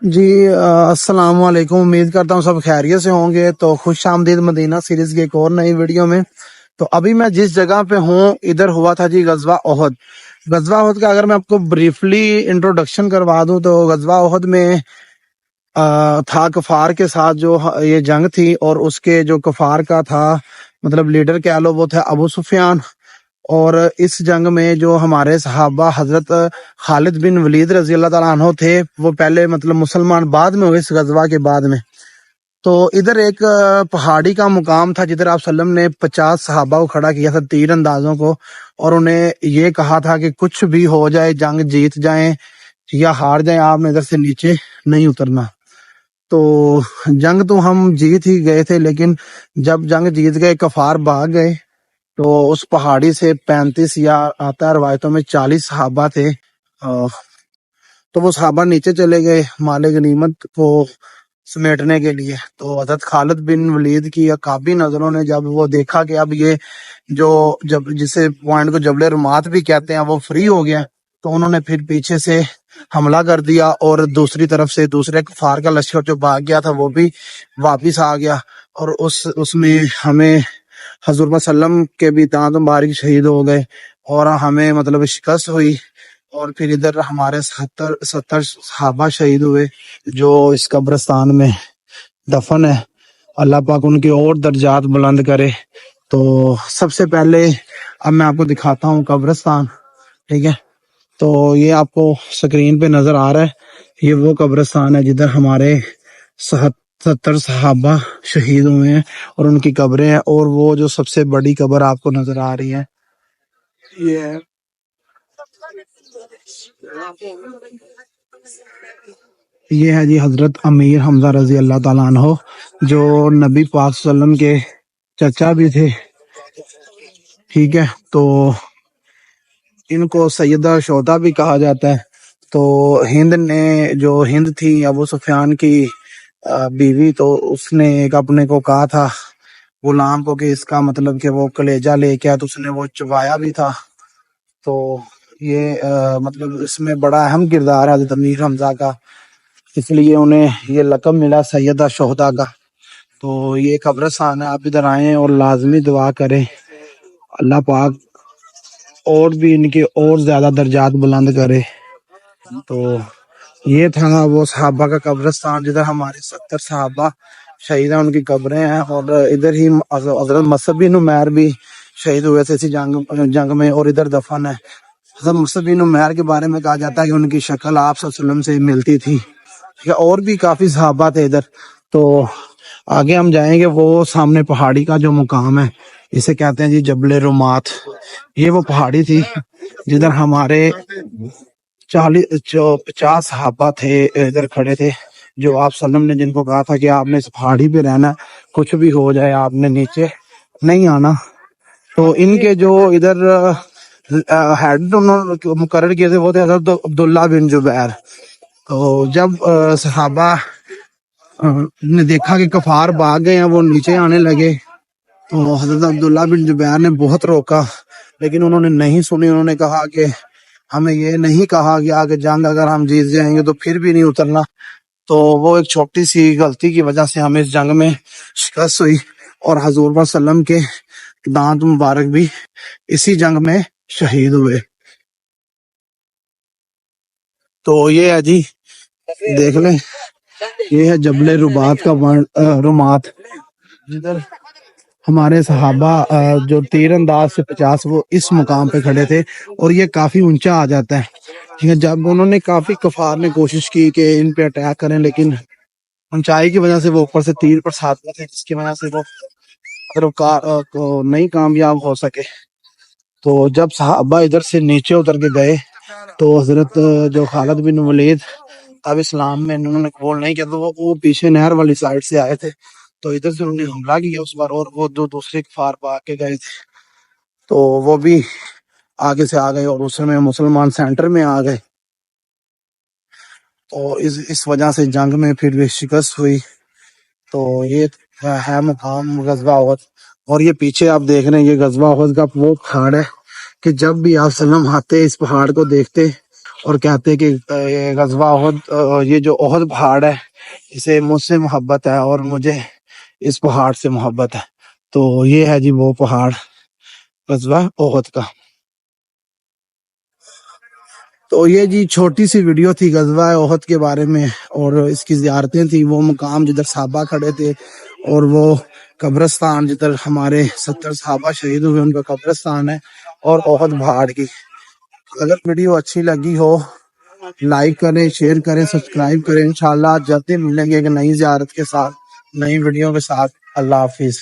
جی السلام علیکم، امید کرتا ہوں سب خیریت سے ہوں گے۔ تو خوش آمدید مدینہ سیریز کی ایک اور نئی ویڈیو میں۔ تو ابھی میں جس جگہ پہ ہوں ادھر ہوا تھا جی غزوہ احد۔ غزوہ احد کا اگر میں آپ کو بریفلی انٹروڈکشن کروا دوں تو غزوہ احد میں تھا کفار کے ساتھ جو یہ جنگ تھی، اور اس کے جو کفار کا تھا مطلب لیڈر کہہ لو، وہ تھا ابو سفیان۔ اور اس جنگ میں جو ہمارے صحابہ حضرت خالد بن ولید رضی اللہ تعالیٰ عنہ تھے، وہ پہلے مطلب مسلمان بعد میں ہوئے اس غزوہ کے بعد میں۔ تو ادھر ایک پہاڑی کا مقام تھا جدھر آپ وسلم نے 50 صحابہ کو کھڑا کیا تھا، تیر اندازوں کو، اور انہیں یہ کہا تھا کہ کچھ بھی ہو جائے، جنگ جیت جائیں یا ہار جائیں، آپ نے ادھر سے نیچے نہیں اترنا۔ تو جنگ تو ہم جیت ہی گئے تھے، لیکن جب جنگ جیت گئے کفار بھاگ گئے، تو اس پہاڑی سے 35 یا آتا ہے روایتوں میں 40 صحابہ تھے۔ تو وہ صحابہ نیچے چلے گئے مال غنیمت کو سمیٹنے کے لیے۔ تو حضرت خالد بن ولید کی عقابی نظروں نے جب وہ دیکھا کہ اب یہ جو جب جسے پوائنٹ کو جبل رمات بھی کہتے ہیں وہ فری ہو گیا، تو انہوں نے پھر پیچھے سے حملہ کر دیا، اور دوسری طرف سے دوسرے کفار کا لشکر جو بھاگ گیا تھا وہ بھی واپس آ گیا، اور اس میں ہمیں حضور صلی اللہ علیہ وسلم کے بھی دانت مبارک شہید ہو گئے، اور ہمیں مطلب شکست ہوئی۔ اور پھر ادھر ہمارے 70 صحابہ شہید ہوئے جو اس قبرستان میں دفن ہے۔ اللہ پاک ان کے اور درجات بلند کرے۔ تو سب سے پہلے اب میں آپ کو دکھاتا ہوں قبرستان، ٹھیک ہے؟ تو یہ آپ کو سکرین پہ نظر آ رہا ہے، یہ وہ قبرستان ہے جدھر ہمارے 70 صحابہ شہید ہوئے ہیں اور ان کی قبریں ہیں۔ اور وہ جو سب سے بڑی قبر آپ کو نظر آ رہی ہے، یہ ہے جی حضرت امیر حمزہ رضی اللہ تعالیٰ عنہ، جو نبی پاک صلی اللہ علیہ وسلم کے چچا بھی تھے، ٹھیک ہے؟ تو ان کو سیدہ شہداء بھی کہا جاتا ہے۔ تو ہند نے جو ہند تھی ابو سفیان کی بیوی، تو اس نے ایک اپنے کو کہا تھا غلام کو کہ اس کا مطلب کہ وہ کلیجہ لے کے آیا، تو اس نے وہ چبایا بھی تھا۔ تو یہ مطلب اس میں بڑا اہم کردار ہے حضرت امیر حمزہ کا، اس لیے انہیں یہ لقب ملا سیدہ شہداء کا۔ تو یہ قبرستان ہے، آپ ادھر آئیں اور لازمی دعا کریں، اللہ پاک اور بھی ان کے اور زیادہ درجات بلند کرے۔ تو یہ تھا وہ صحابہ کا قبرستان جدھر ہمارے 70 صحابہ شہید ہیں، ان کی قبریں ہیں۔ اور ادھر ہی حضرت مصعب بن عمیر بھی شہید ہوئے تھے اسی جنگ میں، اور ادھر دفن ہے۔ حضرت مصعب بن عمیر کے بارے میں کہا جاتا ہے کہ ان کی شکل آپ صلی اللہ علیہ وسلم سے ملتی تھی، اور بھی کافی صحابہ تھے ادھر۔ تو آگے ہم جائیں گے، وہ سامنے پہاڑی کا جو مقام ہے اسے کہتے ہیں جی جبل رمات۔ یہ وہ پہاڑی تھی جدھر ہمارے 50 صحابہ تھے ادھر کھڑے تھے، جو آپ صلی اللہ علیہ وسلم نے جن کو کہا تھا کہ آپ نے اس پہاڑی پہ رہنا، کچھ بھی ہو جائے آپ نے نیچے نہیں آنا۔ تو ان کے جو ادھر ہیڈ مقرر کیے تھے وہ تھے حضرت عبداللہ بن زبیر۔ تو جب صحابہ نے دیکھا کہ کفار بھاگ گئے ہیں، وہ نیچے آنے لگے، تو حضرت عبداللہ بن زبیر نے بہت روکا، لیکن انہوں نے نہیں سنی۔ انہوں نے کہا کہ ہمیں یہ نہیں کہا گیا کہ جنگ اگر ہم جیت جائیں گے تو پھر بھی نہیں اترنا۔ تو وہ ایک چھوٹی سی غلطی کی وجہ سے ہمیں اس جنگ میں شکست ہوئی، اور حضور صلی اللہ علیہ وسلم کے دانت مبارک بھی اسی جنگ میں شہید ہوئے۔ تو یہ ہے جی، دیکھ لیں، یہ ہے جبل ربات کا رمات، جدھر ہمارے صحابہ جو تیر انداز سے 50 وہ اس مقام پہ کھڑے تھے، اور یہ کافی اونچا آ جاتا ہے۔ جب انہوں نے کافی کفار نے کوشش کی کہ ان پہ اٹیک کریں، لیکن اونچائی کی وجہ سے وہ اوپر سے تیر پر ساتھ تھے، جس کی وجہ سے وہ نہیں کامیاب ہو سکے۔ تو جب صحابہ ادھر سے نیچے اتر کے گئے، تو حضرت جو خالد بن ولید اب اسلام میں انہوں نے قبول نہیں کیا، تو وہ پیچھے نہر والی سائڈ سے آئے تھے، تو ادھر سے انہوں نے حملہ کیا اس بار، اور وہ جو دوسرے کفار پا کے گئے تھے تو وہ بھی آگے سے آ گئے، اور اس میں مسلمان سینٹر میں آ گئے۔ تو اس وجہ سے جنگ میں پھر بھی شکست ہوئی۔ تو یہ ہے مقام غزوہ احد، اور یہ پیچھے آپ دیکھ رہے ہیں یہ غزوہ احد کا وہ پہاڑ ہے کہ جب بھی آپ صلی اللہ علیہ وسلم آتے اس پہاڑ کو دیکھتے اور کہتے کہ یہ غزوہ احد، یہ جو احد پہاڑ ہے اسے مجھ سے محبت ہے اور مجھے اس پہاڑ سے محبت ہے. تو یہ ہے جی وہ پہاڑ غزوہ احد کا. تو یہ جی چھوٹی سی ویڈیو تھی غزوہ احد کے بارے میں، اور اس کی زیارتیں تھیں، وہ مقام جدھر صحابہ کھڑے تھے، اور وہ قبرستان جدھر ہمارے 70 صحابہ شہید ہوئے ان کا قبرستان ہے، اور احد پہاڑ کی. اگر ویڈیو اچھی لگی ہو لائک کریں، شیئر کریں، سبسکرائب کریں. انشاءاللہ جلدی ملیں گے ایک نئی زیارت کے ساتھ، نئی ویڈیو کے ساتھ. اللہ حافظ.